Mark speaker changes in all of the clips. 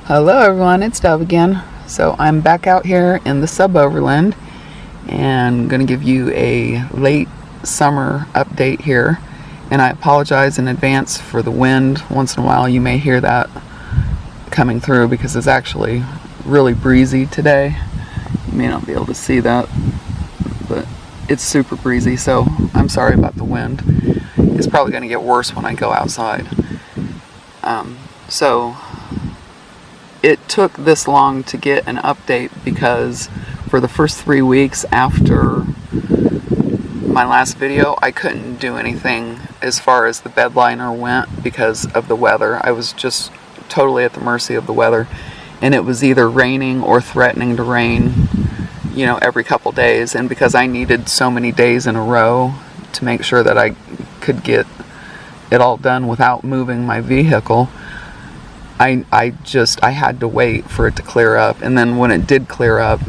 Speaker 1: Hello everyone, it's Dove again. So I'm back out here in the Suboverland and I'm going to give you a late summer update here. And I apologize in advance for the wind. Once in a while you may hear that coming through because it's actually really breezy today. You may not be able to see that, but it's super breezy, so I'm sorry about the wind. It's probably going to get worse when I go outside. So it took this long to get an update because for the first 3 weeks after my last video, I couldn't do anything as far as the bed liner went because of the weather. I was just totally at the mercy of the weather, and it was either raining or threatening to rain, you know, every couple days. And because I needed so many days in a row to make sure that I could get it all done without moving my vehicle, I had to wait for it to clear up. And then when it did clear up,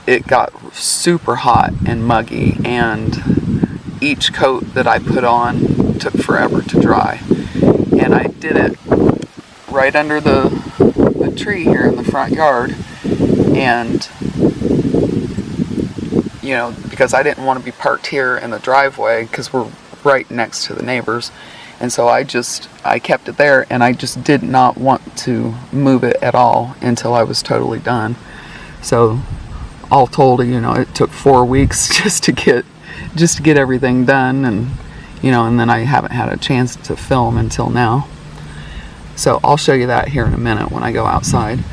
Speaker 1: it got super hot and muggy, and each coat that I put on took forever to dry. And I did it right under the tree here in the front yard, and you know, because I didn't want to be parked here in the driveway because we're right next to the neighbors. And so I kept it there, and I just did not want to move it at all until I was totally done. So all told, you know, it took 4 weeks just to get everything done, and you know, and then I haven't had a chance to film until now. So I'll show you that here in a minute when I go outside.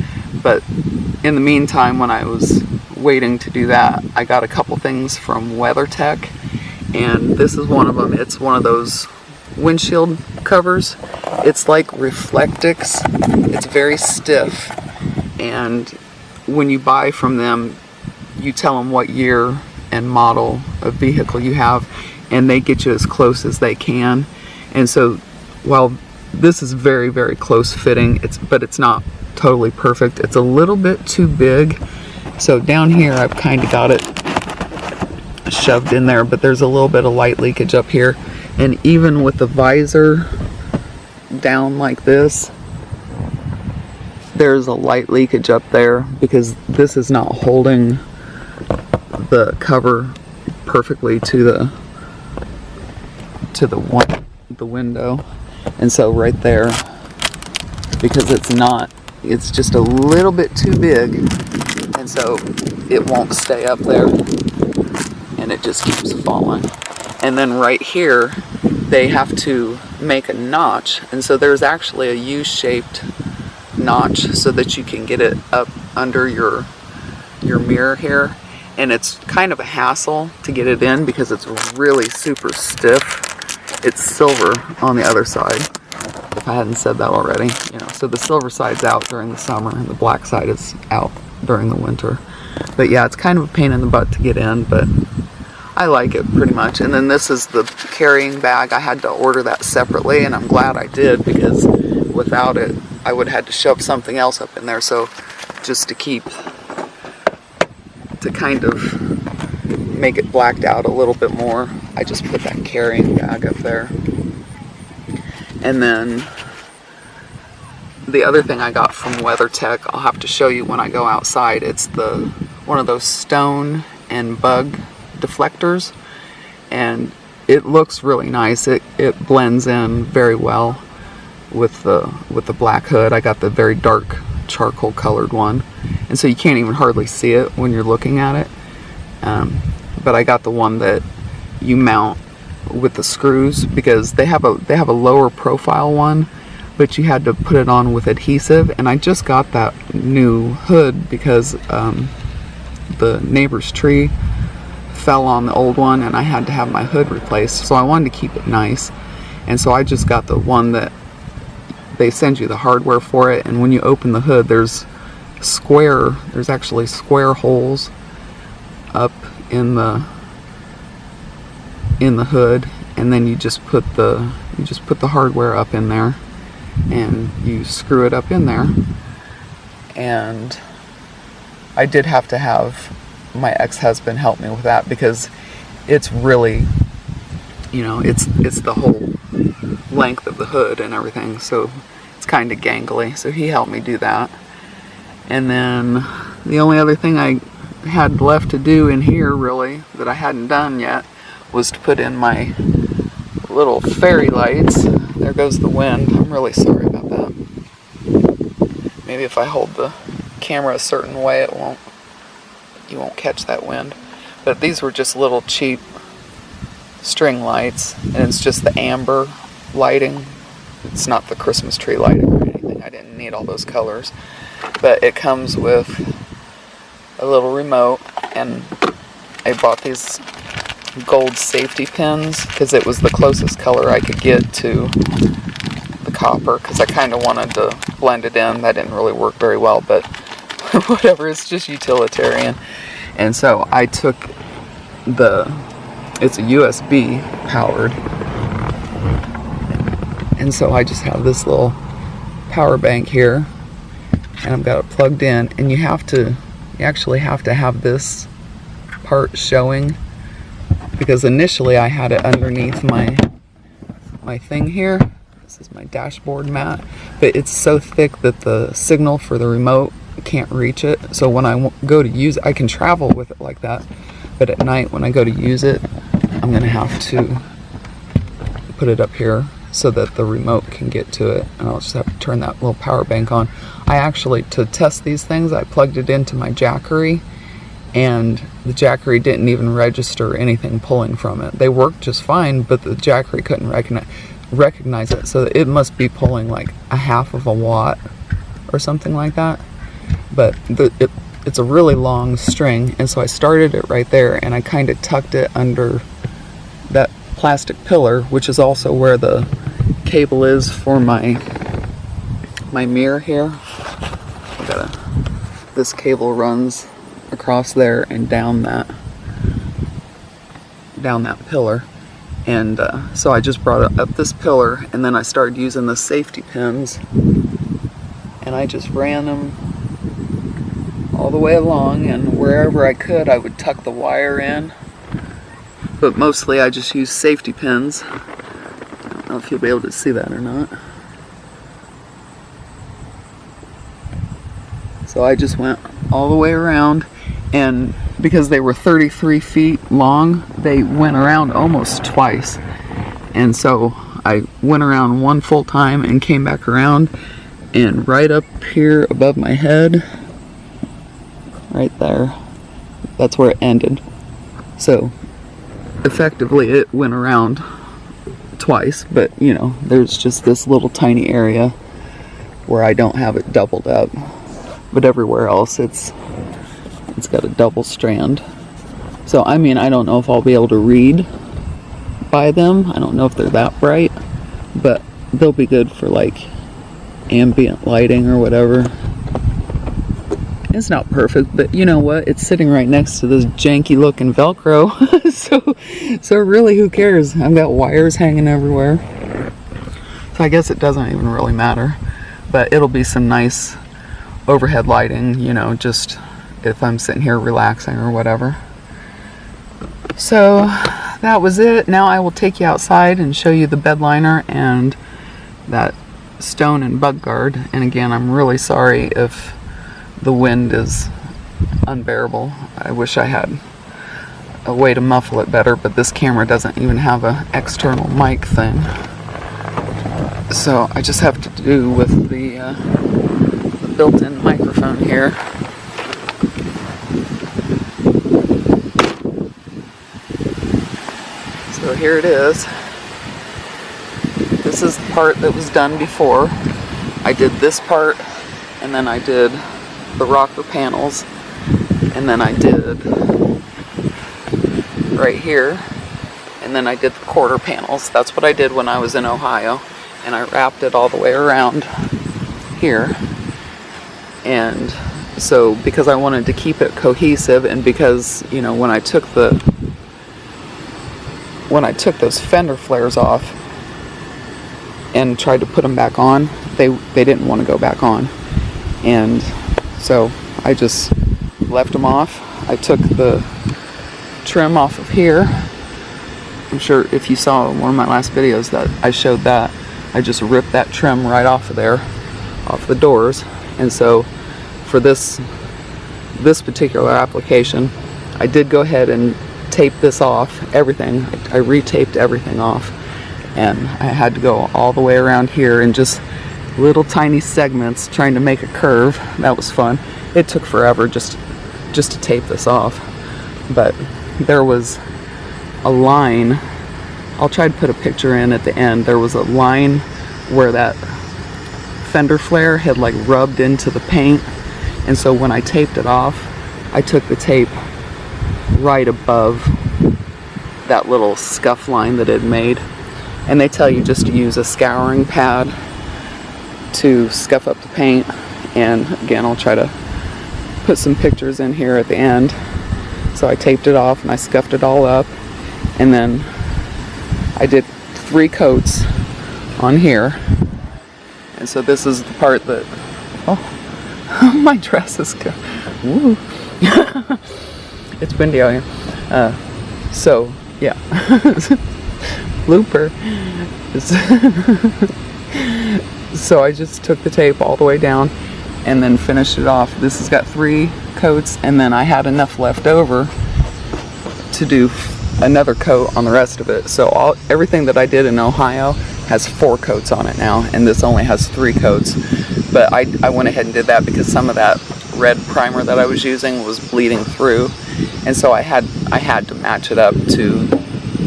Speaker 1: But in the meantime, when I was waiting to do that, I got a couple things from WeatherTech, and this is one of them. It's one of those windshield covers. It's like Reflectix. It's very stiff, and when you buy from them, you tell them what year and model of vehicle you have, and they get you as close as they can. And so while this is very, very close fitting, but it's not totally perfect. It's a little bit too big. So down here I've kind of got it shoved in there, but there's a little bit of light leakage up here. And even with the visor down like this, there's a light leakage up there because this is not holding the cover perfectly to the window. And so right there, because it's just a little bit too big, and so it won't stay up there, and it just keeps falling. And then right here, they have to make a notch, and so there's actually a U-shaped notch so that you can get it up under your mirror here. And it's kind of a hassle to get it in because it's really super stiff. It's silver on the other side, if I hadn't said that already. You know, so the silver side's out during the summer and the black side is out during the winter. But yeah, it's kind of a pain in the butt to get in, but I like it pretty much. And then this is the carrying bag. I had to order that separately, and I'm glad I did, because without it I would have had to shove something else up in there. So just to kind of make it blacked out a little bit more, I just put that carrying bag up there. And then the other thing I got from WeatherTech, I'll have to show you when I go outside. It's one of those stone and bug deflectors, and it looks really nice. It blends in very well with the black hood. I got the very dark charcoal colored one, and so you can't even hardly see it when you're looking at it. But I got the one that you mount with the screws, because they have a lower profile one, but you had to put it on with adhesive. And I just got that new hood because the neighbor's tree fell on the old one, and I had to have my hood replaced, so I wanted to keep it nice. And so I just got the one that they send you the hardware for it, and when you open the hood, there's actually square holes up in the hood, and then you just put the hardware up in there, and you screw it up in there. And I did have to have my ex-husband help me with that, because it's really, you know, it's the whole length of the hood and everything, so it's kind of gangly, so he helped me do that. And then the only other thing I had left to do in here, really, that I hadn't done yet, was to put in my little fairy lights. There goes the wind. I'm really sorry about that. Maybe if I hold the camera a certain way, you won't catch that wind. But these were just little cheap string lights, and it's just the amber lighting. It's not the Christmas tree lighting or anything. I didn't need all those colors. But it comes with a little remote, and I bought these gold safety pins because it was the closest color I could get to the copper, because I kind of wanted to blend it in. That didn't really work very well, but whatever, it's just utilitarian. And so I took it's a USB powered, and so I just have this little power bank here, and I've got it plugged in, and you actually have to have this part showing, because initially I had it underneath my thing here. This is my dashboard mat, but it's so thick that the signal for the remote can't reach it. So when I go to use it, I can travel with it like that, but at night when I go to use it, I'm gonna have to put it up here so that the remote can get to it, and I'll just have to turn that little power bank on. I actually, to test these things, I plugged it into my Jackery, and the Jackery didn't even register anything pulling from it. They worked just fine, but the Jackery couldn't recognize it, so it must be pulling like a half of a watt or something like that. But it's a really long string, and so I started it right there, and I kind of tucked it under that plastic pillar, which is also where the cable is for my mirror here. This cable runs across there and down that pillar, and so I just brought it up this pillar, and then I started using the safety pins, and I just ran them all the way along, and wherever I could I would tuck the wire in, but mostly I just use safety pins. I don't know if you'll be able to see that or not. So I just went all the way around, and because they were 33 feet long, they went around almost twice. And so I went around one full time and came back around, and right up here above my head, right there, that's where it ended. So effectively it went around twice, but you know, there's just this little tiny area where I don't have it doubled up, but everywhere else it's got a double strand. So I mean, I don't know if I'll be able to read by them. I don't know if they're that bright, but they'll be good for like ambient lighting or whatever. It's not perfect, but you know what? It's sitting right next to this janky looking Velcro. so really, who cares? I've got wires hanging everywhere. So I guess it doesn't even really matter. But it'll be some nice overhead lighting, you know, just if I'm sitting here relaxing or whatever. So that was it. Now I will take you outside and show you the bed liner and that stone and bug guard. And again, I'm really sorry if the wind is unbearable. I wish I had a way to muffle it better, but this camera doesn't even have an external mic thing. So I just have to do with the built-in microphone here. So here it is. This is the part that was done before. I did this part, and then I did the rocker panels, and then I did right here, and then I did the quarter panels. That's what I did when I was in Ohio, and I wrapped it all the way around here. And so because I wanted to keep it cohesive, and because, you know, when I took those fender flares off and tried to put them back on, they didn't want to go back on, and so I just left them off. I took the trim off of here. I'm sure if you saw one of my last videos that I showed that, I just ripped that trim right off of there off the doors. And so for this particular application, I did go ahead and tape this off, everything. I retaped everything off, and I had to go all the way around here in just little tiny segments trying to make a curve. That was fun. It took forever just to tape this off, but there was a line. I'll try to put a picture in at the end. There was a line where that fender flare had like rubbed into the paint, and so when I taped it off, I took the tape right above that little scuff line that it made. And they tell you just to use a scouring pad to scuff up the paint. And again, I'll try to put some pictures in here at the end. So I taped it off and I scuffed it all up, and then I did 3 coats on here. And so this is the part that, oh, my dress is good. Woo. It's windy out here. So yeah, blooper. So I just took the tape all the way down and then finished it off. This has got 3 coats, and then I had enough left over to do another coat on the rest of it. So everything that I did in Ohio has 4 coats on it now, and this only has 3 coats. But I went ahead and did that because some of that red primer that I was using was bleeding through, and so I had to match it up to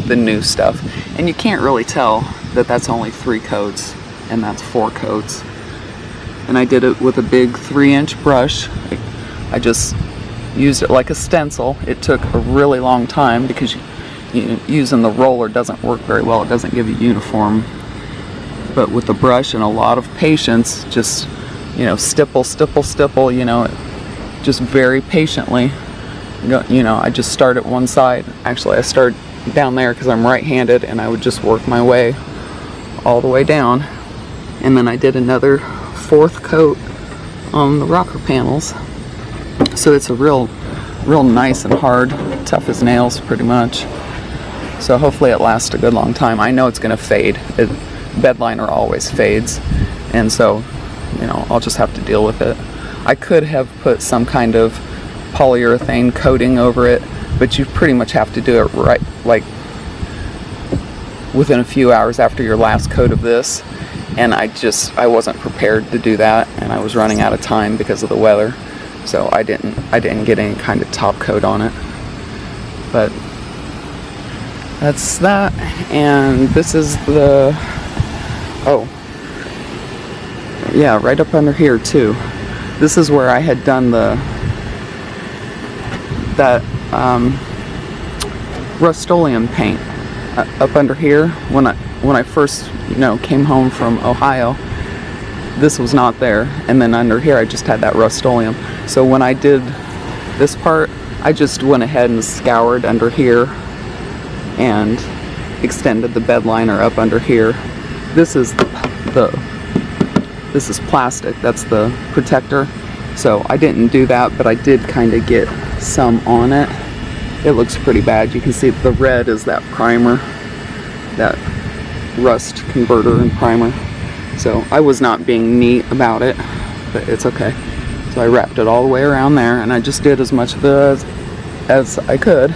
Speaker 1: the new stuff. And you can't really tell that that's only 3 coats and that's 4 coats. And I did it with a big 3-inch brush. I just used it like a stencil. It took a really long time because using the roller doesn't work very well. It doesn't give you uniform. But with the brush and a lot of patience, just, stipple, just very patiently. I just start at one side. Actually, I start down there because I'm right-handed, and I would just work my way all the way down. And then I did another 4th coat on the rocker panels. So it's a real nice and hard, tough as nails pretty much. So hopefully it lasts a good long time. I know it's going to fade. Bed liner always fades, and so I'll just have to deal with it. I could have put some kind of polyurethane coating over it, but you pretty much have to do it right, like within a few hours after your last coat of this, and I wasn't prepared to do that, and I was running out of time because of the weather, so I didn't get any kind of top coat on it. But that's that, and this is the right up under here too. This is where I had done that Rust-Oleum paint up under here. When I first came home from Ohio, this was not there, and then under here I just had that Rust-Oleum. So when I did this part, I just went ahead and scoured under here and extended the bed liner up under here. This is this is plastic, that's the protector. So I didn't do that, but I did kind of get some on it. It looks pretty bad. You can see the red is that primer, that rust converter and primer. So I was not being neat about it, but it's okay. So I wrapped it all the way around there, and I just did as much of it as I could,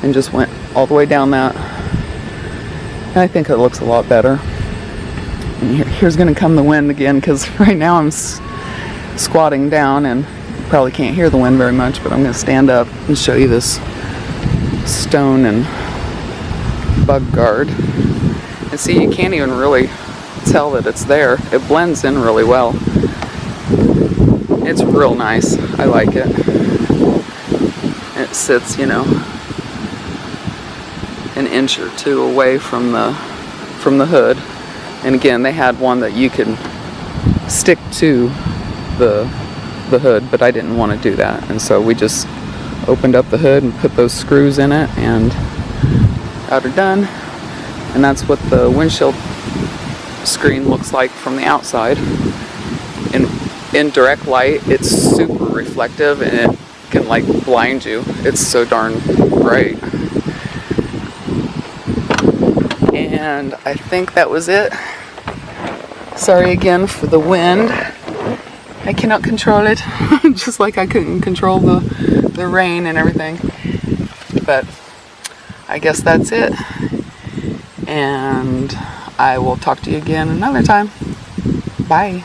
Speaker 1: and just went all the way down that. And I think it looks a lot better. And here's going to come the wind again, because right now I'm squatting down and you probably can't hear the wind very much, but I'm going to stand up and show you this stone and bug guard. And see, you can't even really tell that it's there. It blends in really well. It's real nice. I like it. It sits, an inch or 2 away from the hood. And again, they had one that you could stick to the hood, but I didn't want to do that. And so we just opened up the hood and put those screws in it, and got her done. And that's what the windshield screen looks like from the outside. In direct light, it's super reflective, and it can like blind you. It's so darn bright. And I think that was it. Sorry again for the wind. I cannot control it. Just like I couldn't control the rain and everything. But I guess that's it. And I will talk to you again another time. Bye.